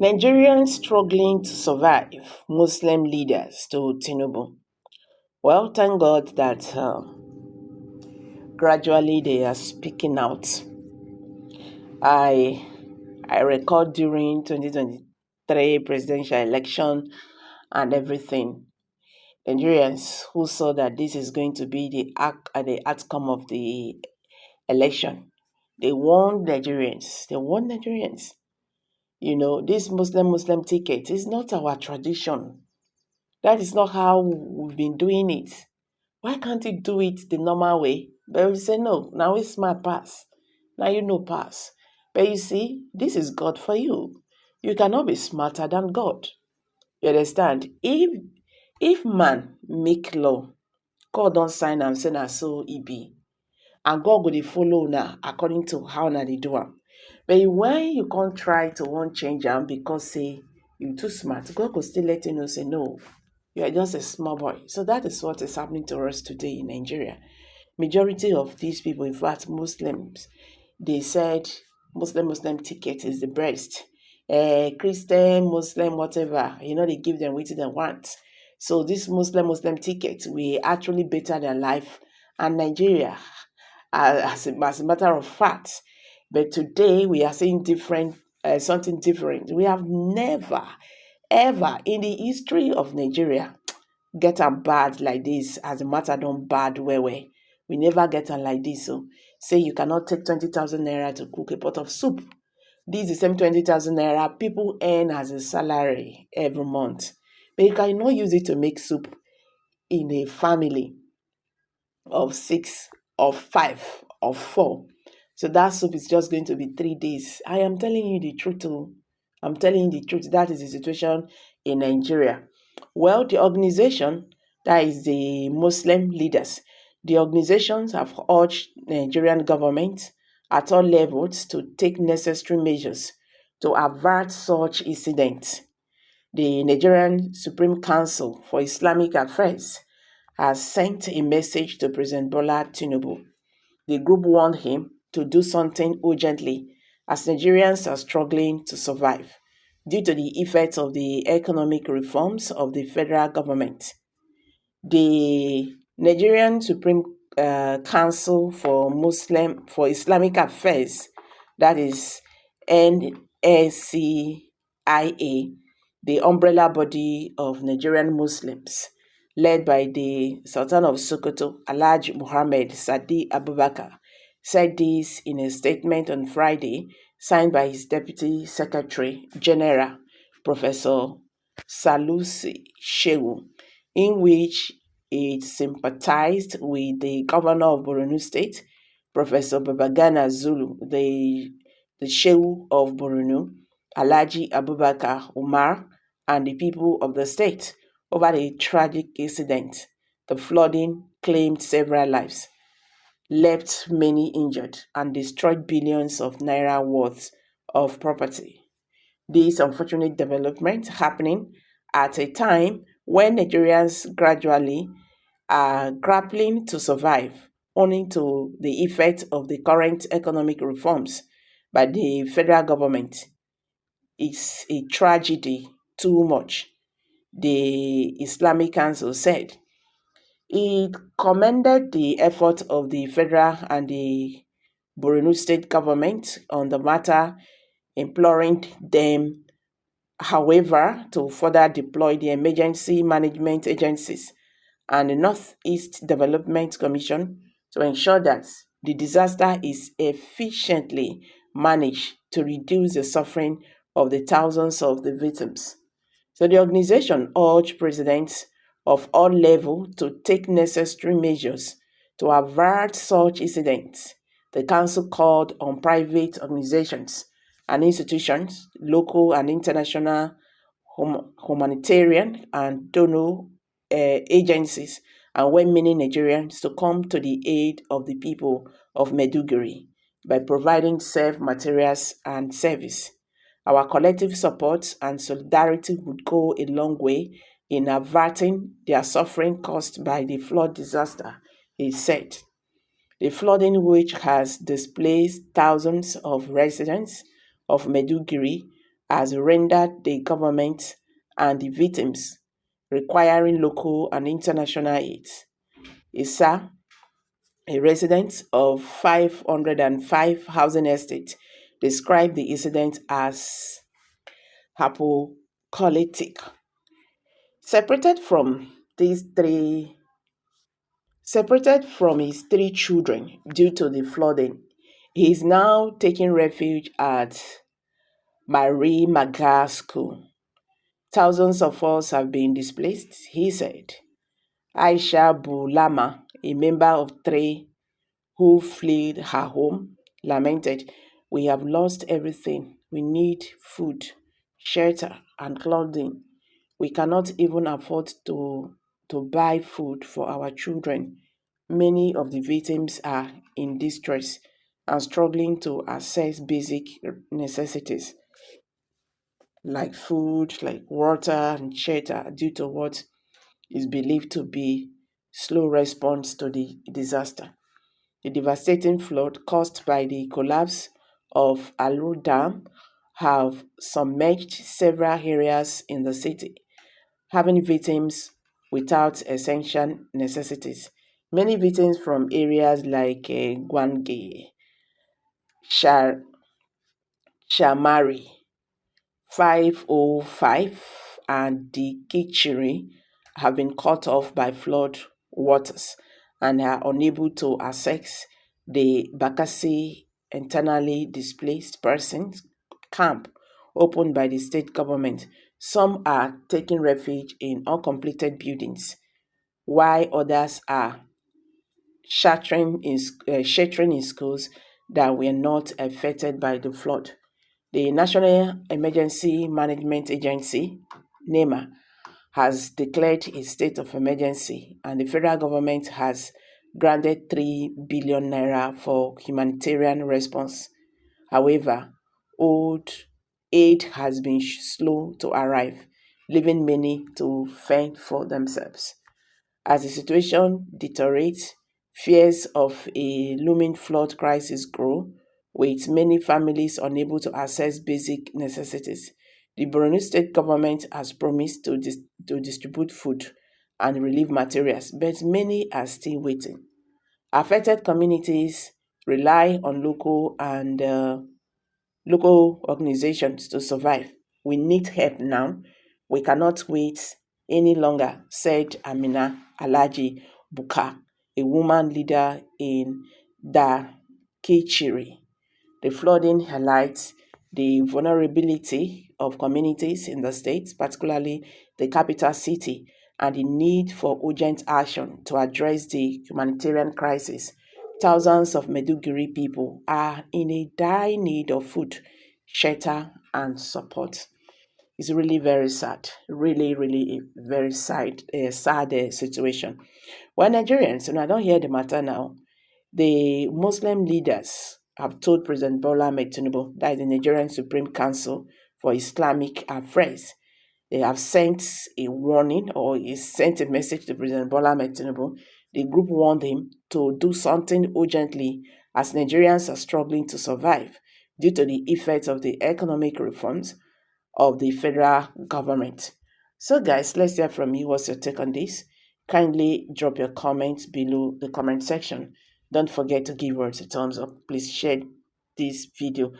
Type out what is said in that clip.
Nigerians struggling to survive, Muslim leaders to Tinubu. Well, thank God that gradually they are speaking out. I recall during 2023 presidential election and everything, Nigerians who saw that this is going to be the outcome of the election, they warned Nigerians. They warned Nigerians. This Muslim ticket is not our tradition. That is not how we've been doing it. Why can't you do it the normal way? But we say, no, now it's smart pass. Now you know pass. But you see, this is God for you. You cannot be smarter than God. You understand? If man make law, God don't sign and say na so e be. And God go dey follow now according to how na dey do am. But when you can't try to want change am because say you too smart, God go still let you know say no. You are just a small boy. So that is what is happening to us today in Nigeria. Majority of these people, in fact, Muslims, they said Muslim ticket is the best. Christian, Muslim, whatever, they give them what they want. So this Muslim ticket will actually better their life and Nigeria, as a matter of fact. But today we are seeing something different. We have never, ever in the history of Nigeria get am bad like this, as a matter don't bad where we never get am like this. So say you cannot take 20,000 naira to cook a pot of soup. This is the same 20,000 naira people earn as a salary every month, but you cannot use it to make soup in a family of 6, of 5, of 4. So that soup is just going to be 3 days. I am telling you the truth. I'm telling you the truth. That is the situation in Nigeria. Well, the organization, that is the Muslim leaders, the organizations have urged Nigerian government at all levels to take necessary measures to avert such incidents. The Nigerian Supreme Council for Islamic Affairs has sent a message to President Bola Tinubu. The group warned him to do something urgently as Nigerians are struggling to survive due to the effects of the economic reforms of the federal government. The Nigerian Supreme Council for Islamic Affairs, that is NSCIA, the umbrella body of Nigerian Muslims, led by the Sultan of Sokoto, Alhaji Muhammad Sadi Abubakar, said this in a statement on Friday, signed by his Deputy Secretary General, Professor Salusi Shehu, in which it sympathized with the governor of Borno State, Professor Babagana Zulu, the Shehu of Borno, Alhaji Abubakar Umar, and the people of the state over the tragic incident. The flooding claimed several lives, left many injured, and destroyed billions of naira worth of property. This unfortunate development happening at a time when Nigerians gradually are grappling to survive, owing to the effect of the current economic reforms by the federal government. It's a tragedy too much, the Islamic Council said. It commended the effort of the federal and the Borno state government on the matter, imploring them, however, to further deploy the emergency management agencies and the Northeast Development Commission to ensure that the disaster is efficiently managed to reduce the suffering of the thousands of the victims. So the organization urged presidents of all levels to take necessary measures to avert such incidents. The council called on private organizations and institutions, local and international humanitarian and donor agencies, and well-meaning Nigerians to come to the aid of the people of Maiduguri by providing safe materials and service. Our collective support and solidarity would go a long way in averting their suffering caused by the flood disaster, he said. The flooding, which has displaced thousands of residents of Maiduguri, has rendered the government and the victims requiring local and international aid. Issa, a resident of 505 housing estate, described the incident as apocalyptic. Separated from these three Separated from his three children due to the flooding, he is now taking refuge at Marie Maga School. Thousands of us have been displaced, he said. Aisha Bulama, a member of three who fled her home, lamented, "We have lost everything. We need food, shelter, and clothing. We cannot even afford to buy food for our children. Many of the victims are in distress and struggling to access basic necessities like food, like water, and shelter due to what is believed to be slow response to the disaster. The devastating flood caused by the collapse of Alu Dam have submerged several areas in the city, having victims without essential necessities. Many victims from areas like Gwange, Shar- Shamari, 505, and the Kichiri have been cut off by flood waters and are unable to access the Bakassi internally displaced persons camp opened by the state government. Some are taking refuge in uncompleted buildings, while others are sheltering in schools that were not affected by the flood. The National Emergency Management Agency, NEMA, has declared a state of emergency, and the federal government has granted 3 billion naira for humanitarian response. However, old aid has been slow to arrive, leaving many to fend for themselves. As the situation deteriorates, fears of a looming flood crisis grow, with many families unable to access basic necessities. The Borno state government has promised to distribute food and relief materials, but many are still waiting. Affected communities rely on local organizations to survive. We need help now. We cannot wait any longer, said Amina Alaji Buka, a woman leader in Dakichiri. The flooding highlights the vulnerability of communities in the state, particularly the capital city, and the need for urgent action to address the humanitarian crisis. Thousands of Meduguri people are in a dire need of food, shelter, and support. It's really very sad, really a very sad situation. Well, Nigerians, and I don't hear the matter now, the Muslim leaders have told President Bola Ahmed Tinubu, that is the Nigerian Supreme Council for Islamic Affairs, they have sent a warning or he sent a message to President Bola Ahmed Tinubu. The group warned him to do something urgently as Nigerians are struggling to survive due to the effects of the economic reforms of the federal government. So, guys, let's hear from you. What's your take on this? Kindly drop your comments below the comment section. Don't forget to give us a thumbs up. Please share this video